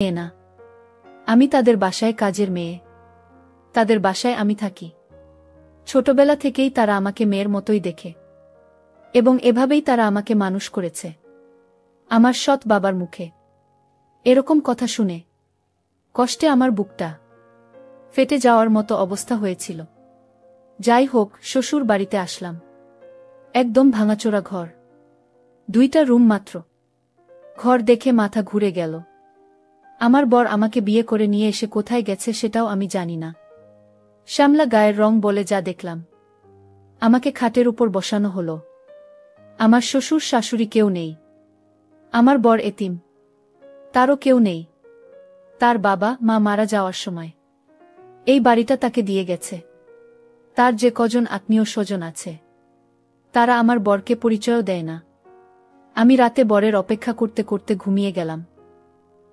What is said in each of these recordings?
মেয়ে না, আমি তাদের বাসায় কাজের মেয়ে। তাদের বাসায় আমি থাকি। ছোটবেলা থেকেই তারা আমাকে মেয়ের মতোই দেখে, এবং এভাবেই তারা আমাকে মানুষ করেছে আমার সৎ বাবার মুখে। এরকম কথা শুনে কষ্টে আমার বুকটা ফেটে যাওয়ার মতো অবস্থা হয়েছিল। যাই হোক, শ্বশুর বাড়িতে আসলাম। একদম ভাঙাচোরা ঘর, 2টা রুম মাত্র। ঘর দেখে মাথা ঘুরে গেল। আমার বর আমাকে বিয়ে করে নিয়ে এসে কোথায় গেছে সেটাও আমি জানি না। শ্যামলা গায়ের রং বলে যা দেখলাম। আমাকে খাটের উপর বসানো হলো। আমার শ্বশুর শাশুড়ি কেউ নেই। আমার বর এতিম, তারও কেউ নেই। তার বাবা মা মারা যাওয়ার সময় এই বাড়িটা তাকে দিয়ে গেছে। তার যে কজন আত্মীয় স্বজন আছে তারা আমার বরকে পরিচয়ও দেয় না। আমি রাতে বরের অপেক্ষা করতে করতে ঘুমিয়ে গেলাম।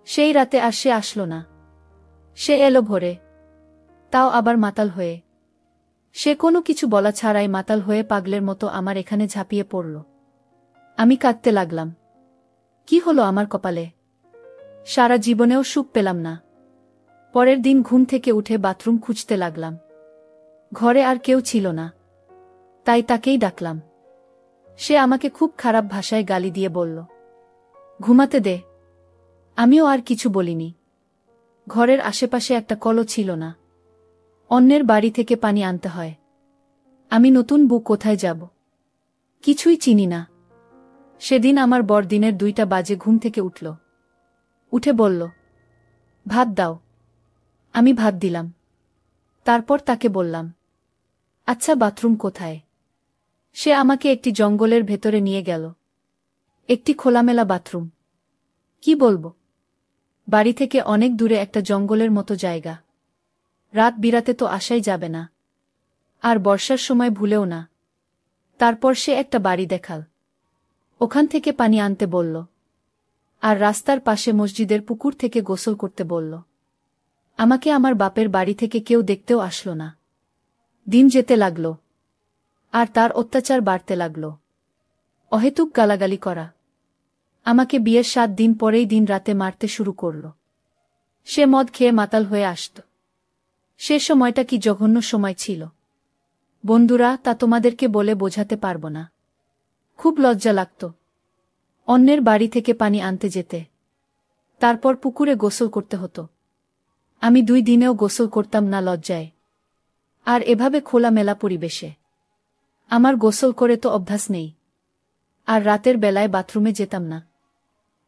সেই রাতে আর সে আসলো না। সে এলো ভোরে, তাও আবার মাতাল হয়ে। সে কোনো কিছু বলা ছাড়াই মাতাল হয়ে পাগলের মতো আমার এখানে ঝাঁপিয়ে পড়ল। আমি কাঁদতে লাগলাম। কি হলো আমার কপালে? সারা জীবনেও সুখ পেলাম না। পরের দিন ঘুম থেকে উঠে বাথরুম খুঁজতে লাগলাম। ঘরে আর কেউ ছিল না, তাই তাকেই ডাকলাম। সে আমাকে খুব খারাপ ভাষায় গালি দিয়ে বলল, ঘুমাতে দে। আমিও আর কিছু বলিনি। ঘরের আশেপাশে একটা কলও ছিল না। অন্যের বাড়ি থেকে পানি আনতে হয়। আমি নতুন বউ, কোথায় যাব? কিছুই চিনি না। সেদিন আমার বর দিনের 2টা বাজে ঘুম থেকে উঠল। উঠে বলল, ভাত দাও। আমি ভাত দিলাম। তারপর তাকে বললাম, আচ্ছা বাথরুম কোথায়? সে আমাকে একটি জঙ্গলের ভেতরে নিয়ে গেল। একটি খোলামেলা বাথরুম। কি বলবো, বাড়ি থেকে অনেক দূরে একটা জঙ্গলের মতো জায়গা। রাত বিরাতে তো আসাই যাবে না, আর বর্ষার সময় ভুলেও না। তারপর সে একটা বাড়ি দেখাল। ওখান থেকে পানি আনতে বলল, আর রাস্তার পাশে মসজিদের পুকুর থেকে গোসল করতে বলল। আমাকে আমার বাপের বাড়ি থেকে কেউ দেখতেও আসলো না। দিন যেতে লাগল, আর তার অত্যাচার বাড়তে লাগল। অহেতুক গালাগালি করা। আমাকে বিয়ের 7 দিন পরেই দিন রাতে মারতে শুরু করল। সে মদ খেয়ে মাতাল হয়ে আসত। সে সময়টা কি জঘন্য সময় ছিল বন্ধুরা, তা তোমাদেরকে বলে বোঝাতে পারব না। খুব লজ্জা লাগত অন্যের বাড়ি থেকে পানি আনতে যেতে। তারপর পুকুরে গোসল করতে হতো। আমি 2 দিনেও গোসল করতাম না লজ্জায়। আর এভাবে খোলামেলা পরিবেশে আমার গোসল করে তো অভ্যাস নেই। আর রাতের বেলায় বাথরুমে যেতাম না।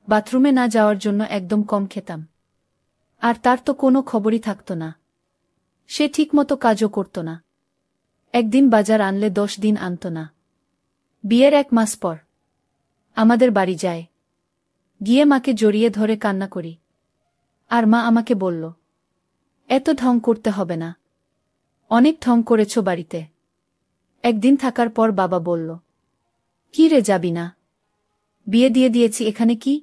বাথরুমে না যাওয়ার জন্য একদম কম খেতাম। আর তার তো কোনো খবরই থাকত না। সে ঠিকমতো কাজও করত না। একদিন বাজার আনলে 10 দিন আনত না। বিয়ের 1 মাস পর আমাদের বাড়ি যায়। গিয়ে মাকে জড়িয়ে ধরে কান্না করি। আর মা আমাকে বলল, এত ঢং করতে হবে না। অনেক ঢং করেছ বাড়িতে। একদিন থাকার পর বাবা বলল, কি রে, যাবি না? বিয়ে দিয়ে দিয়েছি, এখানে কি?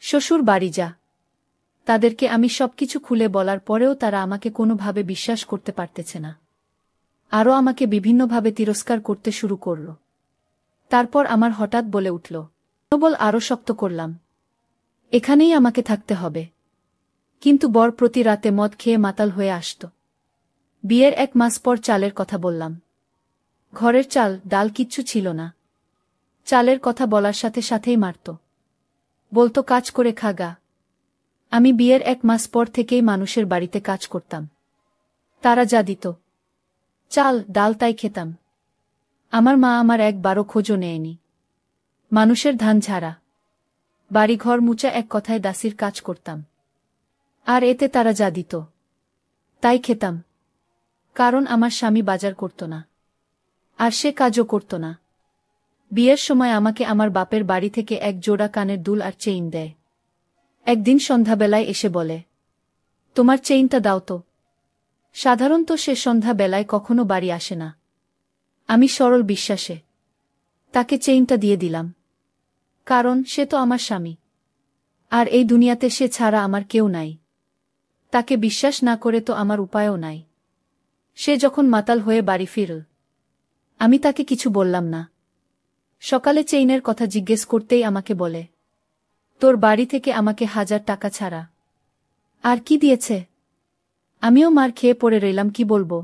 শ্বশুর বাড়ি যা। তাদেরকে আমি সবকিছু খুলে বলার পরেও তারা আমাকে কোনোভাবে বিশ্বাস করতে পারতেছে না। আরও আমাকে বিভিন্নভাবে তিরস্কার করতে শুরু করল। তারপর আমার হঠাৎ বলে উঠল, মনোবল আরও শক্ত করলাম। এখানেই আমাকে থাকতে হবে। কিন্তু বর প্রতি রাতে মদ খেয়ে মাতাল হয়ে আসত। বিয়ের 1 মাস পর চালের কথা বললাম। ঘরের চাল ডাল কিচ্ছু ছিল না। চালের কথা বলার সাথে সাথেই মারত। বলতো, কাজ করে খাগা। আমি বিয়ের 1 মাস পর থেকেই মানুষের বাড়িতে কাজ করতাম। তারা যা দিত চাল ডাল তাই খেতাম। আমার মা আমার একবারও খোঁজও নেয়নি। মানুষের ধান ঝাড়া, বাড়িঘর মুচা, এক কথায় দাসীর কাজ করতাম। আর এতে তারা যা দিত তাই খেতাম। কারণ আমার স্বামী বাজার করত না, আর সে কাজও করত না। বিয়ের সময় আমাকে আমার বাপের বাড়ি থেকে 1 জোড়া কানের দুল আর চেইন দেয়। একদিন সন্ধ্যাবেলায় এসে বলে, তোমার চেইনটা দাও তো। সাধারণত সে সন্ধ্যাবেলায় কখনো বাড়ি আসে না। আমি সরল বিশ্বাসে তাকে চেইনটা দিয়ে দিলাম। কারণ সে তো আমার স্বামী, আর এই দুনিয়াতে সে ছাড়া আমার কেউ নাই। তাকে বিশ্বাস না করে তো আমার উপায়ও নাই। সে যখন মাতাল হয়ে বাড়ি ফিরল, আমি তাকে কিছু বললাম না। সকালে চেইনের কথা জিজ্ঞেস করতেই আমাকে বলে, তোর বাড়ি থেকে আমাকে 1000 টাকা ছাড়া আর কি দিয়েছে? আমিও মার খেয়ে পড়ে রইলাম। কি বলবো?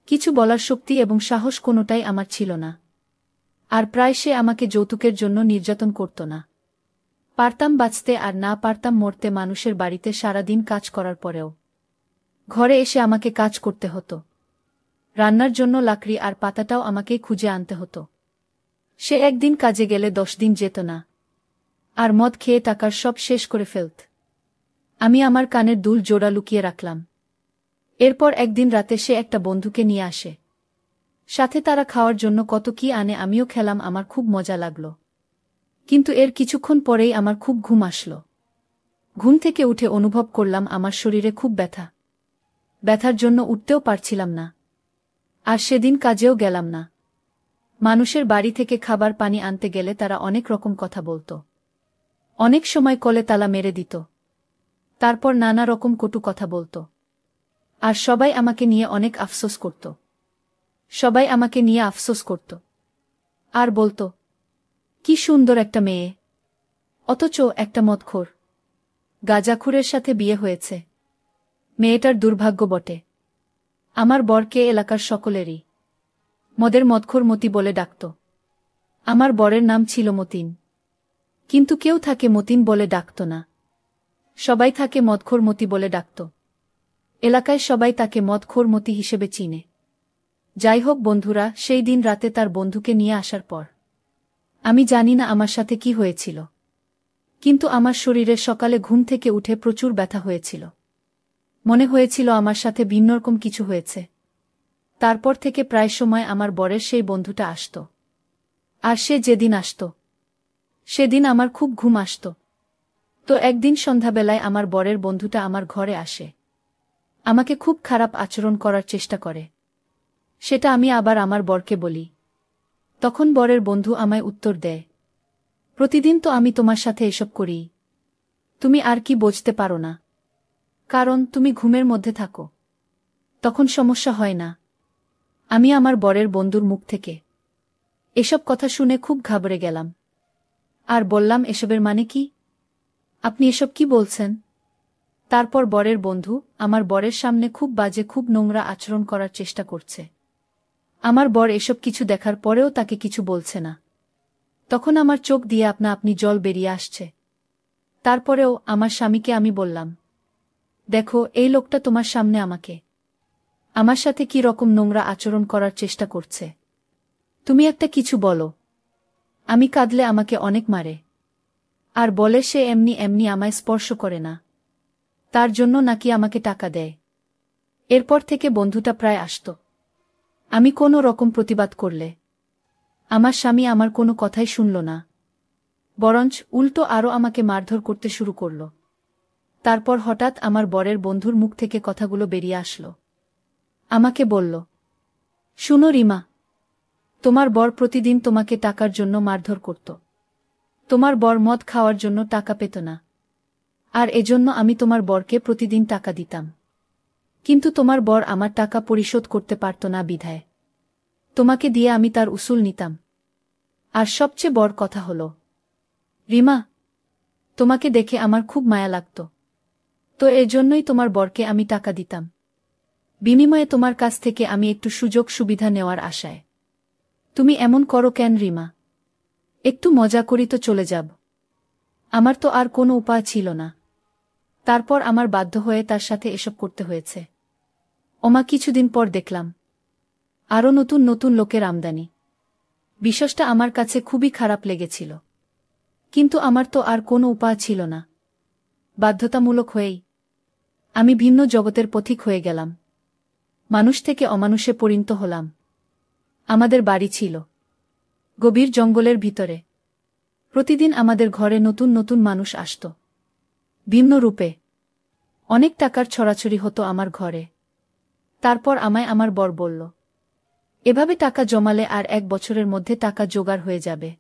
কিছু বলার শক্তি এবং সাহস কোনোটাই আমার ছিল না। আর প্রায় সে আমাকে যৌতুকের জন্য নির্যাতন করত না। পারতাম বাঁচতে আর না পারতাম মরতে, মানুষের বাড়িতে সারাদিন কাজ করার পরেও। ঘরে এসে আমাকে কাজ করতে হতো। রান্নার জন্য লাকড়ি আর পাতাটাও আমাকেই খুঁজে আনতে হতো। সে একদিন কাজে গেলে 10 দিন যেত না। আর মদ খেয়ে টাকার সব শেষ করে ফেলত। আমি আমার কানের দুল জোড়া লুকিয়ে রাখলাম। এরপর একদিন রাতে সে একটা বন্ধুকে নিয়ে আসে। সাথে তারা খাওয়ার জন্য কত কি আনে, আমিও খেলাম। আমার খুব মজা লাগল। কিন্তু এর কিছুক্ষণ পরেই আমার খুব ঘুম আসল। ঘুম থেকে উঠে অনুভব করলাম আমার শরীরে খুব ব্যথা। ব্যথার জন্য উঠতেও পারছিলাম না। আর সেদিন কাজেও গেলাম না। মানুষের বাড়ি থেকে খাবার পানি আনতে গেলে তারা অনেক রকম কথা বলত। অনেক সময় কলে তালা মেরে দিত। তারপর নানা রকম কটু কথা বলত। আর সবাই আমাকে নিয়ে অনেক আফসোস করত। সবাই আমাকে নিয়ে আফসোস করত। আর বলত, কি সুন্দর একটা মেয়ে, অথচ একটা মদখোর গাঁজাখুরের সাথে বিয়ে হয়েছে। মেয়েটার দুর্ভাগ্য বটে। আমার বরকে এলাকার সকলেরই মদের মদখোর মতি বলে ডাকত। আমার বরের নাম ছিল মতিন। কিন্তু কেউ তাকে মতিন বলে ডাকত না। সবাই তাকে মদখোর মতি বলে ডাকত। এলাকায় সবাই তাকে মদখোর মতি হিসেবে চিনে। যাই হোক বন্ধুরা, সেই দিন রাতে তার বন্ধুকে নিয়ে আসার পর আমি জানি না আমার সাথে কি হয়েছিল, কিন্তু আমার শরীরে সকালে ঘুম থেকে উঠে প্রচুর ব্যথা হয়েছিল। মনে হয়েছিল আমার সাথে ভিন্নরকম কিছু হয়েছে। তারপর থেকে প্রায় সময় আমার বরের সেই বন্ধুটা আসত। আর সে যেদিন আসত সেদিন আমার খুব ঘুম আসত। তো একদিন সন্ধ্যাবেলায় আমার বরের বন্ধুটা আমার ঘরে আসে। আমাকে খুব খারাপ আচরণ করার চেষ্টা করে। সেটা আমি আবার আমার বরকে বলি। তখন বরের বন্ধু আমায় উত্তর দেয়, প্রতিদিন তো আমি তোমার সাথে এসব করি। তুমি আর কি বুঝতে পারো না? কারণ তুমি ঘুমের মধ্যে থাকো, তখন সমস্যা হয় না। আমি আমার বরের বন্ধুর মুখ থেকে এসব কথা শুনে খুব ঘাবড়ে গেলাম। আর বললাম, এসবের মানে কি? আপনি এসব কি বলছেন? তারপর বরের বন্ধু আমার বরের সামনে খুব বাজে, খুব নোংরা আচরণ করার চেষ্টা করছে। আমার বর এসব কিছু দেখার পরেও তাকে কিছু বলছে না। তখন আমার চোখ দিয়ে আপনা আপনি জল বেরিয়ে আসছে। তারপরেও আমার স্বামীকে আমি বললাম, দেখো, এই লোকটা তোমার সামনে আমার সাথে কি রকম নোংরা আচরণ করার চেষ্টা করছে। তুমি একটা কিছু বলো। আমি কাঁদলে আমাকে অনেক মারে। আর বলে সে এমনি এমনি আমায় স্পর্শ করে না, তার জন্য নাকি আমাকে টাকা দেয়। এরপর থেকে বন্ধুটা প্রায় আসত। আমি কোনো রকম প্রতিবাদ করলে আমার স্বামী আমার কোনো কথাই শুনল না, বরঞ্চ উল্টো আরও আমাকে মারধর করতে শুরু করল। তারপর হঠাৎ আমার বরের বন্ধুর মুখ থেকে কথাগুলো বেরিয়ে আসলো। আমাকে বলল, শুনো রিমা, তোমার বর প্রতিদিন তোমাকে টাকার জন্য মারধর করত। তোমার বর মদ খাওয়ার জন্য টাকা পেত না, আর এজন্য আমি তোমার বরকে প্রতিদিন টাকা দিতাম। কিন্তু তোমার বর আমার টাকা পরিশোধ করতে পারত না বিধায় তোমাকে দিয়ে আমি তার উসুল নিতাম। আর সবচেয়ে বড় কথা হলো, রিমা, তোমাকে দেখে আমার খুব মায়া লাগত। তো এজন্যই তোমার বরকে আমি টাকা দিতাম, বিনিময়ে তোমার কাছ থেকে আমি একটু সুযোগ সুবিধা নেওয়ার আশায়। তুমি এমন করো কেন রিমা? একটু মজা করি তো চলে যাব। আমার তো আর কোনো উপায় ছিল না। তারপর আমার বাধ্য হয়ে তার সাথে এসব করতে হয়েছে। ওমা, কিছুদিন পর দেখলাম আরও নতুন নতুন লোকের আমদানি। বিষয়টা আমার কাছে খুবই খারাপ লেগেছিল, কিন্তু আমার তো আর কোনো উপায় ছিল না। বাধ্যতামূলক হয়েই আমি ভিন্ন জগতের পথিক হয়ে গেলাম। মানুষ থেকে অমানুষে পরিণত হলাম। আমাদের বাড়ি ছিল গভীর জঙ্গলের ভিতরে। প্রতিদিন আমাদের ঘরে নতুন নতুন মানুষ আসত, ভিন্ন রূপে। অনেক টাকার ছড়াছড়ি হতো আমার ঘরে। তারপর আমায় আমার বর বলল, এভাবে টাকা জমালে আর 1 বছরের মধ্যে টাকা জোগাড় হয়ে যাবে।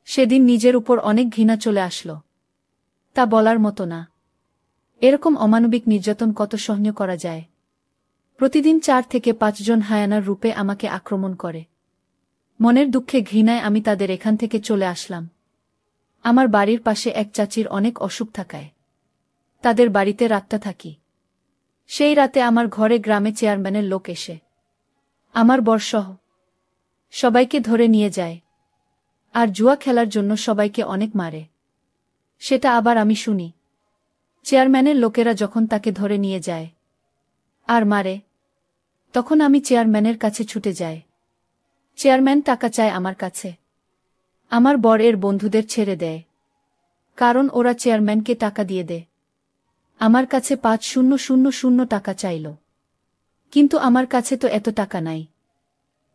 সেদিন নিজের উপর অনেক ঘৃণা চলে আসলো। তা বলার মতো না। এরকম অমানবিক নির্যাতন কত সহ্য করা যায়? প্রতিদিন 4 থেকে 5 জন হায়ানার রূপে আমাকে আক্রমণ করে। মনের দুঃখে ঘৃণায় আমি তাদের এখান থেকে চলে আসলাম। আমার বাড়ির পাশে এক চাচির অনেক অসুখ থাকায় তাদের বাড়িতে রাতটা থাকি। সেই রাতে আমার ঘরে গ্রামে চেয়ারম্যানের লোক এসে আমার বরসহ সবাইকে ধরে নিয়ে যায় আর জুয়া খেলার জন্য সবাইকে অনেক মারে। সেটা আবার আমি শুনি। চেয়ারম্যানের লোকেরা যখন তাকে ধরে নিয়ে যায় আর মারে, তখন আমি চেয়ারম্যানের কাছে ছুটে যাই। চেয়ারম্যান টাকা চায় আমার কাছে। আমার বর এর বন্ধুদের ছেড়ে দেয়, কারণ ওরা চেয়ারম্যানকে টাকা দিয়ে দেয়। আমার কাছে ৫,০০,০০০ টাকা চাইল, কিন্তু আমার কাছে তো এত টাকা নাই।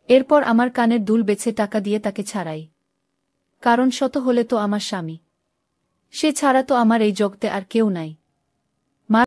এরপর আমার কানের দুল বেছে টাকা দিয়ে তাকে ছাড়াই, কারণ শত হলে তো আমার স্বামী, সে ছাড়া তো আমার এই জগতে আর কেউ নাই।